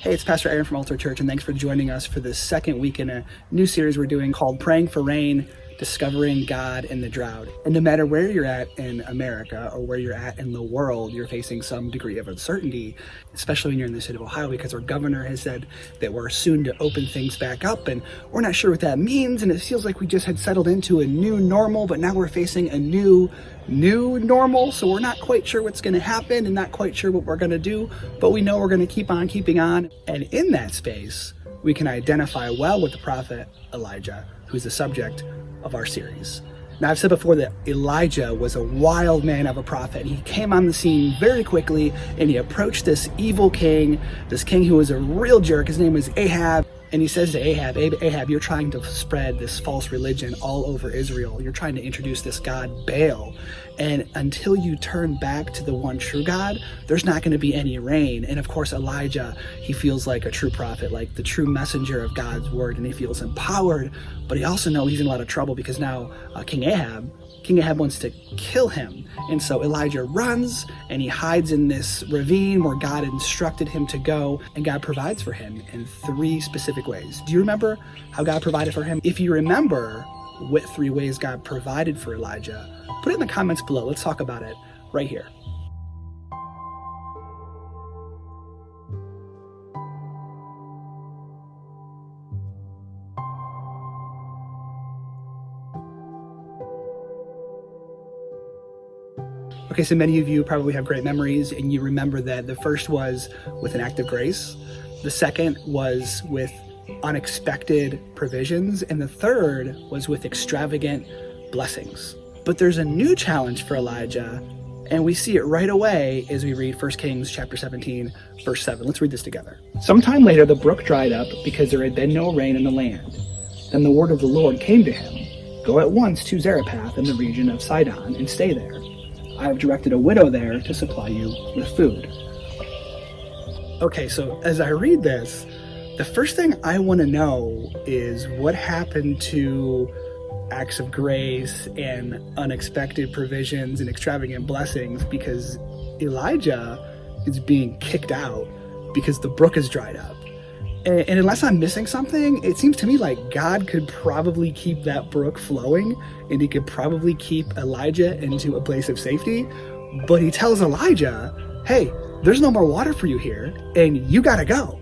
Hey, it's Pastor Aaron from Altar Church, and thanks for joining us for the second week in a new series we're doing called Praying for Rain, Discovering God in the Drought. And no matter where you're at in America or where you're at in the world, you're facing some degree of uncertainty, especially when you're in the state of Ohio, because our governor has said that we're soon to open things back up, and we're not sure what that means, and it feels like we just had settled into a new normal, but now we're facing a new normal, so we're not quite sure what's going to happen and not quite sure what we're going to do, but we know we're going to keep on keeping on. And in that space, we can identify well with the prophet Elijah, who's the subject of our series. Now, I've said before that Elijah was a wild man of a prophet. He came on the scene very quickly, and he approached this evil king, this king who was a real jerk. His name was Ahab. And he says to Ahab, Ahab, you're trying to spread this false religion all over Israel. You're trying to introduce this god Baal. And until you turn back to the one true God, there's not going to be any rain. And of course, Elijah, he feels like a true prophet, like the true messenger of God's word. And he feels empowered, but he also knows he's in a lot of trouble because now King Ahab wants to kill him. And so Elijah runs and he hides in this ravine where God instructed him to go, and God provides for him in three specific ways. Do you remember how God provided for him? If you remember what three ways God provided for Elijah, put it in the comments below. Let's talk about it right here. Okay, so many of you probably have great memories, and you remember that the first was with an act of grace, the second was with unexpected provisions, and the third was with extravagant blessings. But there's a new challenge for Elijah, and we see it right away as we read 1 Kings chapter 17, verse 7. Let's read this together. Sometime later, the brook dried up because there had been no rain in the land. Then the word of the Lord came to him, "Go at once to Zarephath in the region of Sidon and stay there. I have directed a widow there to supply you with food." Okay, so as I read this, the first thing I want to know is what happened to acts of grace and unexpected provisions and extravagant blessings, because Elijah is being kicked out because the brook is dried up. And unless I'm missing something, it seems to me like God could probably keep that brook flowing, and he could probably keep Elijah into a place of safety. But he tells Elijah, hey, there's no more water for you here, and you gotta go.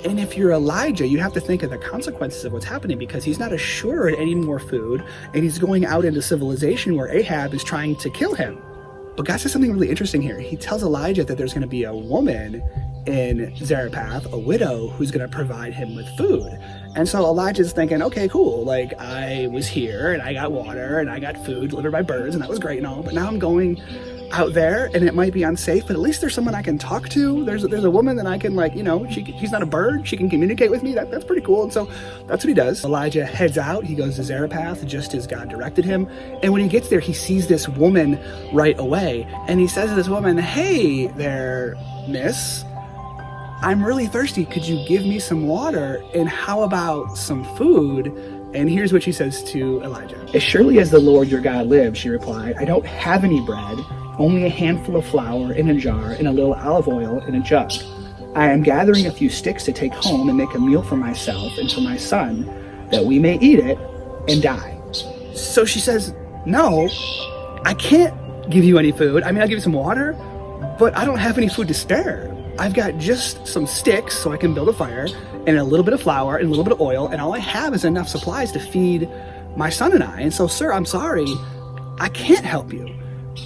And if you're Elijah, you have to think of the consequences of what's happening, because he's not assured any more food, and he's going out into civilization where Ahab is trying to kill him. But God says something really interesting here. He tells Elijah that there's going to be a woman in Zarephath, a widow, who's going to provide him with food. And so Elijah's thinking, okay, cool. Like, I was here and I got water and I got food delivered by birds, and that was great and all, but now I'm going out there and it might be unsafe, but at least there's someone I can talk to. There's a woman that I can, like, you know, she's not a bird. She can communicate with me. That's pretty cool. And so that's what he does. Elijah heads out. He goes to Zarephath just as God directed him. And when he gets there, he sees this woman right away. And he says to this woman, hey there, miss, I'm really thirsty. Could you give me some water? And how about some food? And here's what she says to Elijah. As surely as the Lord your God lives, she replied, I don't have any bread, only a handful of flour in a jar and a little olive oil in a jug. I am gathering a few sticks to take home and make a meal for myself and for my son, that we may eat it and die. So she says, no, I can't give you any food. I mean, I'll give you some water, but I don't have any food to spare. I've got just some sticks so I can build a fire, and a little bit of flour and a little bit of oil, and all I have is enough supplies to feed my son and I. And so, sir, I'm sorry, I can't help you.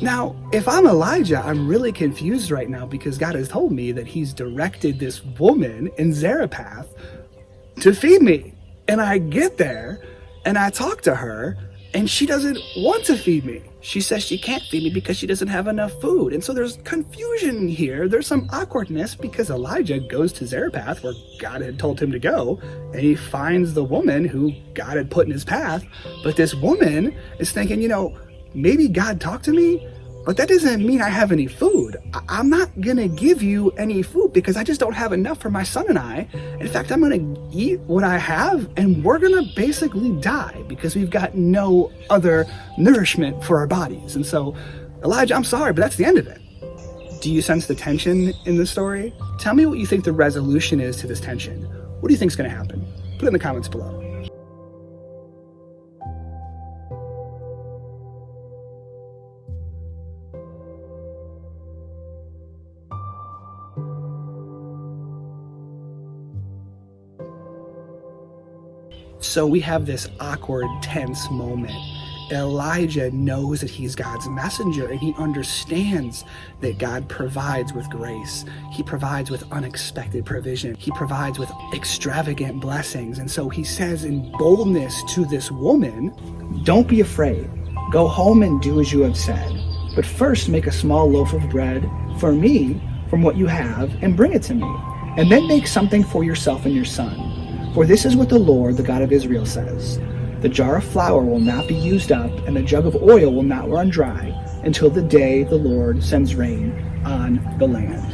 Now, if I'm Elijah, I'm really confused right now, because God has told me that he's directed this woman in Zarephath to feed me. And I get there and I talk to her, and she doesn't want to feed me. She says she can't feed me because she doesn't have enough food. And so there's confusion here. There's some awkwardness, because Elijah goes to Zarephath, where God had told him to go, and he finds the woman who God had put in his path. But this woman is thinking, you know, maybe God talked to me, but that doesn't mean I have any food. I'm not gonna give you any food because I just don't have enough for my son and I. In fact, I'm gonna eat what I have, and we're gonna basically die because we've got no other nourishment for our bodies. And so, Elijah, I'm sorry, but that's the end of it. Do you sense the tension in the story? Tell me what you think the resolution is to this tension. What do you think is going to happen? Put it in the comments below. So we have this awkward, tense moment. Elijah knows that he's God's messenger, and he understands that God provides with grace. He provides with unexpected provision. He provides with extravagant blessings. And so he says in boldness to this woman, "Don't be afraid. Go home and do as you have said. But first make a small loaf of bread for me from what you have and bring it to me. And then make something for yourself and your son. For this is what the Lord, the God of Israel, says. The jar of flour will not be used up, and the jug of oil will not run dry, until the day the Lord sends rain on the land."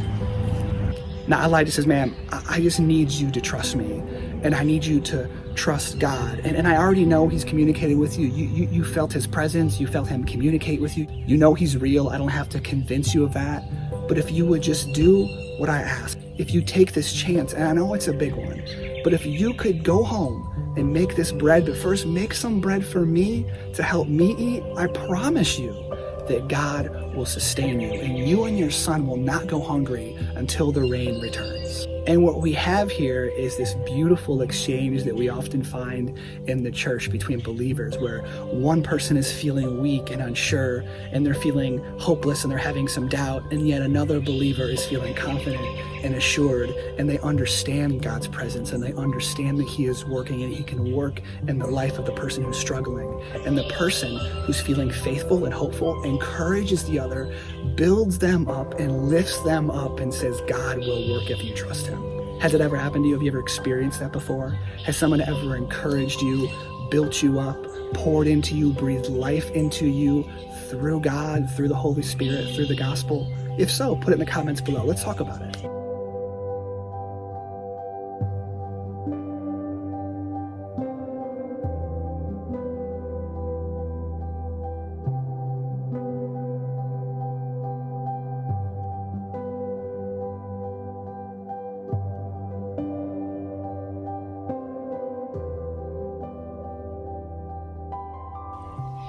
Now Elijah says, "Ma'am, I just need you to trust me, and I need you to trust God. And I already know he's communicated with you. You felt his presence. You felt him communicate with you. You know he's real. I don't have to convince you of that. But if you would just do what I ask, if you take this chance, and I know it's a big one, but if you could go home and make this bread, but first make some bread for me to help me eat, I promise you that God will sustain you, and you and your son will not go hungry until the rain returns." And what we have here is this beautiful exchange that we often find in the church between believers, where one person is feeling weak and unsure, and they're feeling hopeless, and they're having some doubt, and yet another believer is feeling confident and assured, and they understand God's presence, and they understand that he is working, and he can work in the life of the person who's struggling. And the person who's feeling faithful and hopeful encourages the other, builds them up, and lifts them up, and says, God will work if you trust him. Has it ever happened to you? Have you ever experienced that before? Has someone ever encouraged you, built you up, poured into you, breathed life into you through God, through the Holy Spirit, through the gospel? If so, put it in the comments below. Let's talk about it.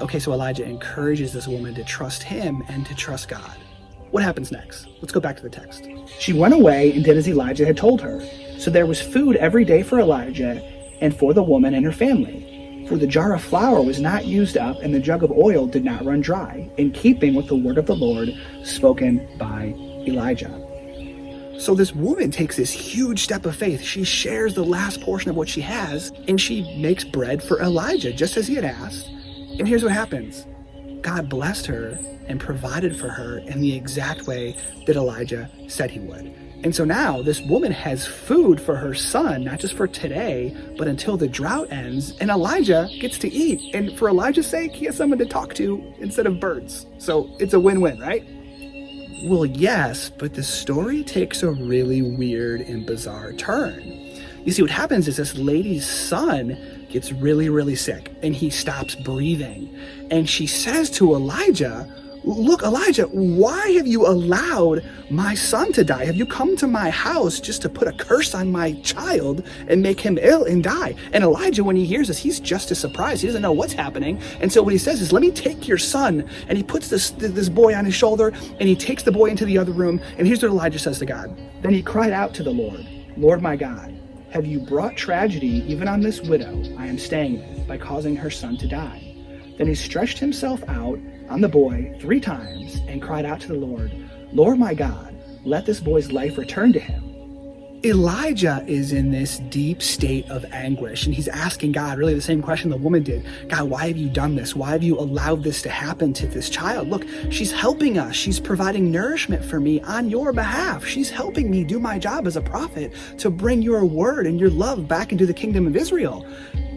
Okay, so Elijah encourages this woman to trust him and to trust God. What happens next? Let's go back to the text. "She went away and did as Elijah had told her. So there was food every day for Elijah and for the woman and her family. For the jar of flour was not used up, and the jug of oil did not run dry, in keeping with the word of the Lord spoken by Elijah." So this woman takes this huge step of faith. She shares the last portion of what she has, and she makes bread for Elijah, just as he had asked. And here's what happens. God blessed her and provided for her in the exact way that Elijah said he would. And so now this woman has food for her son, not just for today, but until the drought ends, and Elijah gets to eat. And for Elijah's sake, he has someone to talk to instead of birds. So it's a win-win, right? Well, yes, but the story takes a really weird and bizarre turn. You see, what happens is this lady's son gets really, really sick, and he stops breathing. And she says to Elijah, "Look, Elijah, why have you allowed my son to die? Have you come to my house just to put a curse on my child and make him ill and die?" And Elijah, when he hears this, he's just as surprised. He doesn't know what's happening. And so what he says is, "Let me take your son." And he puts this boy on his shoulder, and he takes the boy into the other room. And here's what Elijah says to God. "Then he cried out to the Lord, 'Lord my God, have you brought tragedy even on this widow I am staying with by causing her son to die?' Then he stretched himself out on the boy 3 times and cried out to the Lord, 'Lord my God, let this boy's life return to him.'" Elijah is in this deep state of anguish, and he's asking God really the same question the woman did. "God, why have you done this? Why have you allowed this to happen to this child? Look, she's helping us. She's providing nourishment for me on your behalf. She's helping me do my job as a prophet to bring your word and your love back into the kingdom of Israel.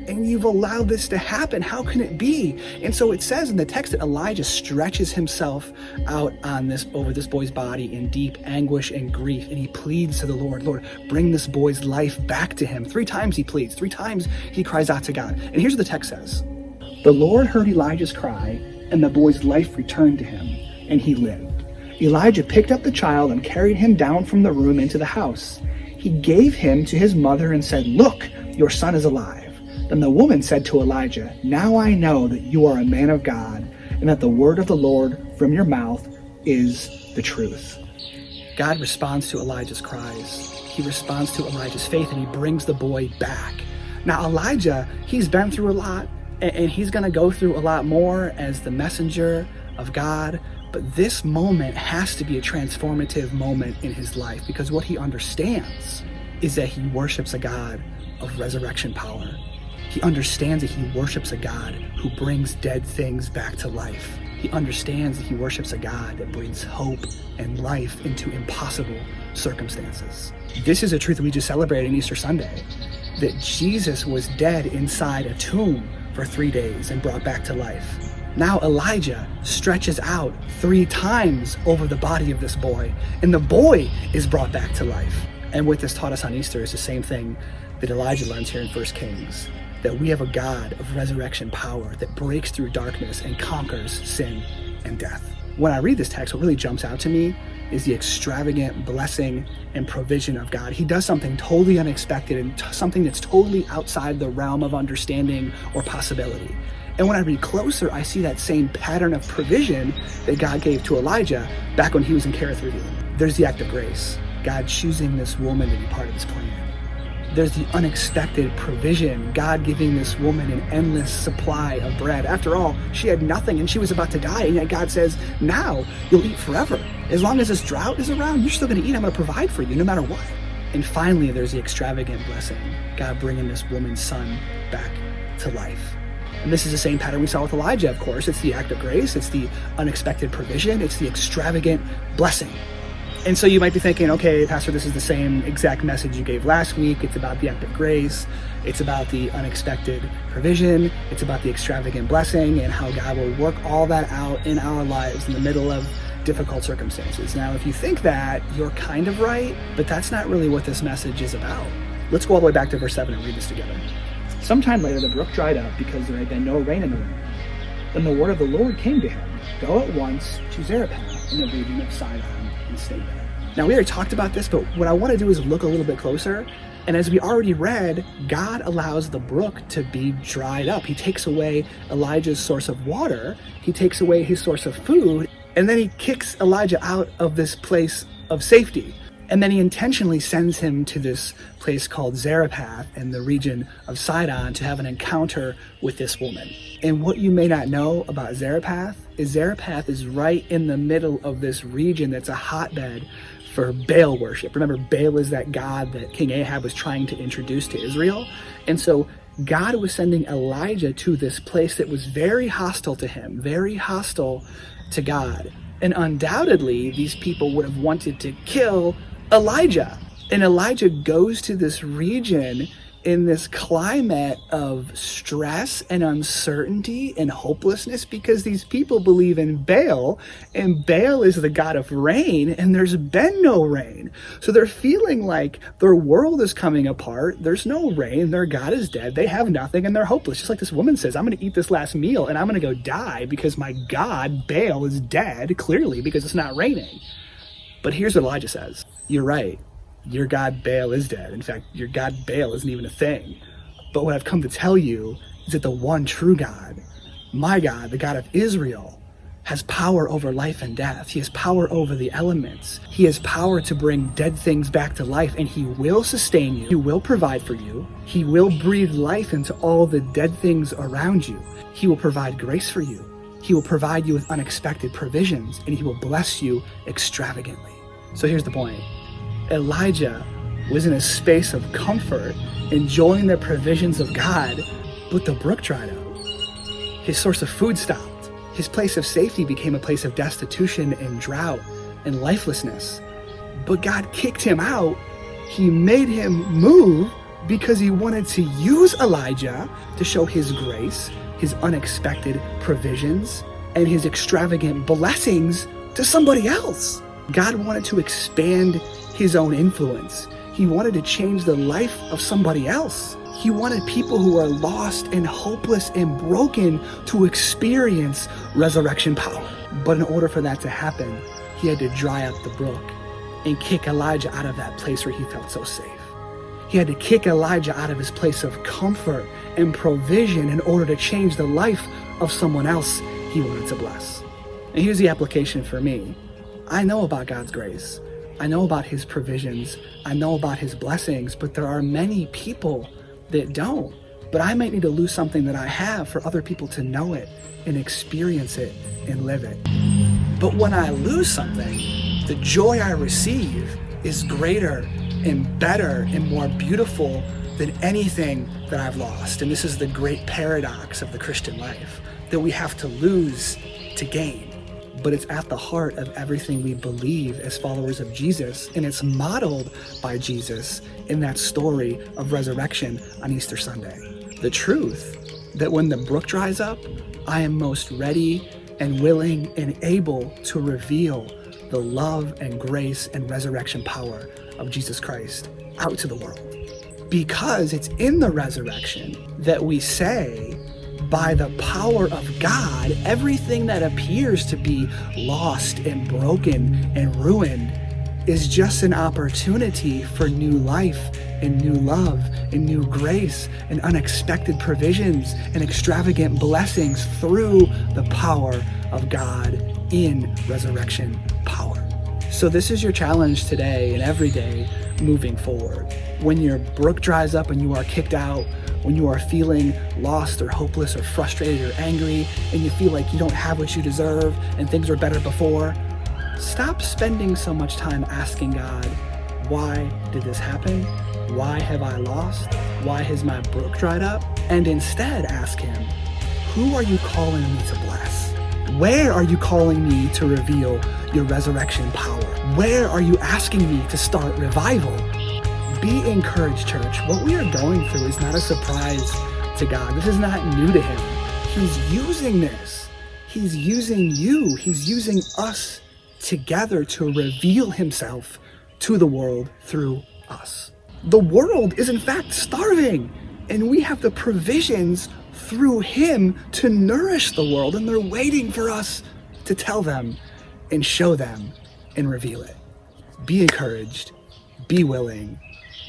And you've allowed this to happen. How can it be?" And so it says in the text that Elijah stretches himself out over this boy's body in deep anguish and grief, and he pleads to the Lord, "Lord, bring this boy's life back to him." 3 times he pleads, 3 times he cries out to God. And here's what the text says. "The Lord heard Elijah's cry, and the boy's life returned to him, and he lived. Elijah picked up the child and carried him down from the room into the house. He gave him to his mother and said, "Look, your son is alive." Then the woman said to Elijah, "Now I know that you are a man of God, and that the word of the Lord from your mouth is the truth." God responds to Elijah's cries. He responds to Elijah's faith, and he brings the boy back. Now Elijah, he's been through a lot, and he's going to go through a lot more as the messenger of God. But this moment has to be a transformative moment in his life, because what he understands is that he worships a God of resurrection power. He understands that he worships a God who brings dead things back to life. He understands that he worships a God that brings hope and life into impossible circumstances. This is a truth that we just celebrated on Easter Sunday, that Jesus was dead inside a tomb for 3 days and brought back to life. Now Elijah stretches out 3 times over the body of this boy, and the boy is brought back to life. And what this taught us on Easter is the same thing that Elijah learns here in 1 Kings, that we have a God of resurrection power that breaks through darkness and conquers sin and death. When I read this text, what really jumps out to me is the extravagant blessing and provision of God. He does something totally unexpected and something that's totally outside the realm of understanding or possibility. And when I read closer, I see that same pattern of provision that God gave to Elijah back when he was in Kerith Ravine. There's the act of grace, God choosing this woman to be part of his plan. There's the unexpected provision, God giving this woman an endless supply of bread. After all, she had nothing and she was about to die, and yet God says, now you'll eat forever. As long as this drought is around, you're still going to eat. I'm going to provide for you no matter what. And finally, there's the extravagant blessing, God bringing this woman's son back to life. And this is the same pattern we saw with Elijah, of course. It's the act of grace, it's the unexpected provision, it's the extravagant blessing. And so you might be thinking, okay, Pastor, this is the same exact message you gave last week. It's about the act of grace, it's about the unexpected provision, it's about the extravagant blessing, and how God will work all that out in our lives in the middle of difficult circumstances. Now, if you think that, you're kind of right, but that's not really what this message is about. Let's go all the way back to verse 7 and read this together. Sometime later, the brook dried up because there had been no rain in the land. Then the word of the Lord came to him, "Go at once to Zarephath in the region of Sidon and stay there." Now, we already talked about this, but what I want to do is look a little bit closer. And as we already read, God allows the brook to be dried up. He takes away Elijah's source of water. He takes away his source of food. And then he kicks Elijah out of this place of safety. And then he intentionally sends him to this place called Zarephath in the region of Sidon to have an encounter with this woman. And what you may not know about Zarephath is right in the middle of this region that's a hotbed for Baal worship. Remember, Baal is that god that King Ahab was trying to introduce to Israel. And so God was sending Elijah to this place that was very hostile to him, very hostile to God. And undoubtedly, these people would have wanted to kill Elijah. And Elijah goes to this region in this climate of stress and uncertainty and hopelessness because these people believe in Baal, and Baal is the god of rain, and there's been no rain. So they're feeling like their world is coming apart. There's no rain. Their God is dead. They have nothing, and they're hopeless. Just like this woman says, I'm going to eat this last meal, and I'm going to go die because my God, Baal, is dead, clearly, because it's not raining. But here's what Elijah says. You're right. Your God Baal is dead. In fact, your God Baal isn't even a thing. But what I've come to tell you is that the one true God, my God, the God of Israel, has power over life and death. He has power over the elements. He has power to bring dead things back to life, and he will sustain you. He will provide for you. He will breathe life into all the dead things around you. He will provide grace for you. He will provide you with unexpected provisions, and he will bless you extravagantly. So here's the point. Elijah was in a space of comfort, enjoying the provisions of God, but the brook dried up. His source of food stopped. His place of safety became a place of destitution and drought and lifelessness. But God kicked him out. He made him move because he wanted to use Elijah to show his grace, his unexpected provisions, and his extravagant blessings to somebody else. God wanted to expand his own influence. He wanted to change the life of somebody else. He wanted people who are lost and hopeless and broken to experience resurrection power. But in order for that to happen, he had to dry up the brook and kick Elijah out of that place where he felt so safe. He had to kick Elijah out of his place of comfort and provision in order to change the life of someone else he wanted to bless. And here's the application for me. I know about God's grace. I know about his provisions. I know about his blessings, but there are many people that don't. But I might need to lose something that I have for other people to know it and experience it and live it. But when I lose something, the joy I receive is greater and better and more beautiful than anything that I've lost. And this is the great paradox of the Christian life, that we have to lose to gain. But it's at the heart of everything we believe as followers of Jesus, and it's modeled by Jesus in that story of resurrection on Easter Sunday. The truth that when the brook dries up, I am most ready and willing and able to reveal the love and grace and resurrection power of Jesus Christ out to the world. Because it's in the resurrection that we say, by the power of God, everything that appears to be lost and broken and ruined is just an opportunity for new life and new love and new grace and unexpected provisions and extravagant blessings through the power of God in resurrection power. So this is your challenge today and every day moving forward. When your brook dries up and you are kicked out, when you are feeling lost or hopeless or frustrated or angry and you feel like you don't have what you deserve and things were better before, stop spending so much time asking God, why did this happen? Why have I lost? Why has my brook dried up? And instead ask him, who are you calling me to bless? Where are you calling me to reveal your resurrection power? Where are you asking me to start revival? Be encouraged, church. What we are going through is not a surprise to God. This is not new to him. He's using this. He's using you. He's using us together to reveal himself to the world through us. The world is in fact starving, and we have the provisions through him to nourish the world, and they're waiting for us to tell them and show them and reveal it. Be encouraged, be willing,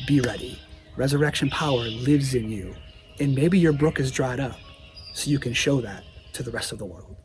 be ready. Resurrection power lives in you, and maybe your brook is dried up so you can show that to the rest of the world.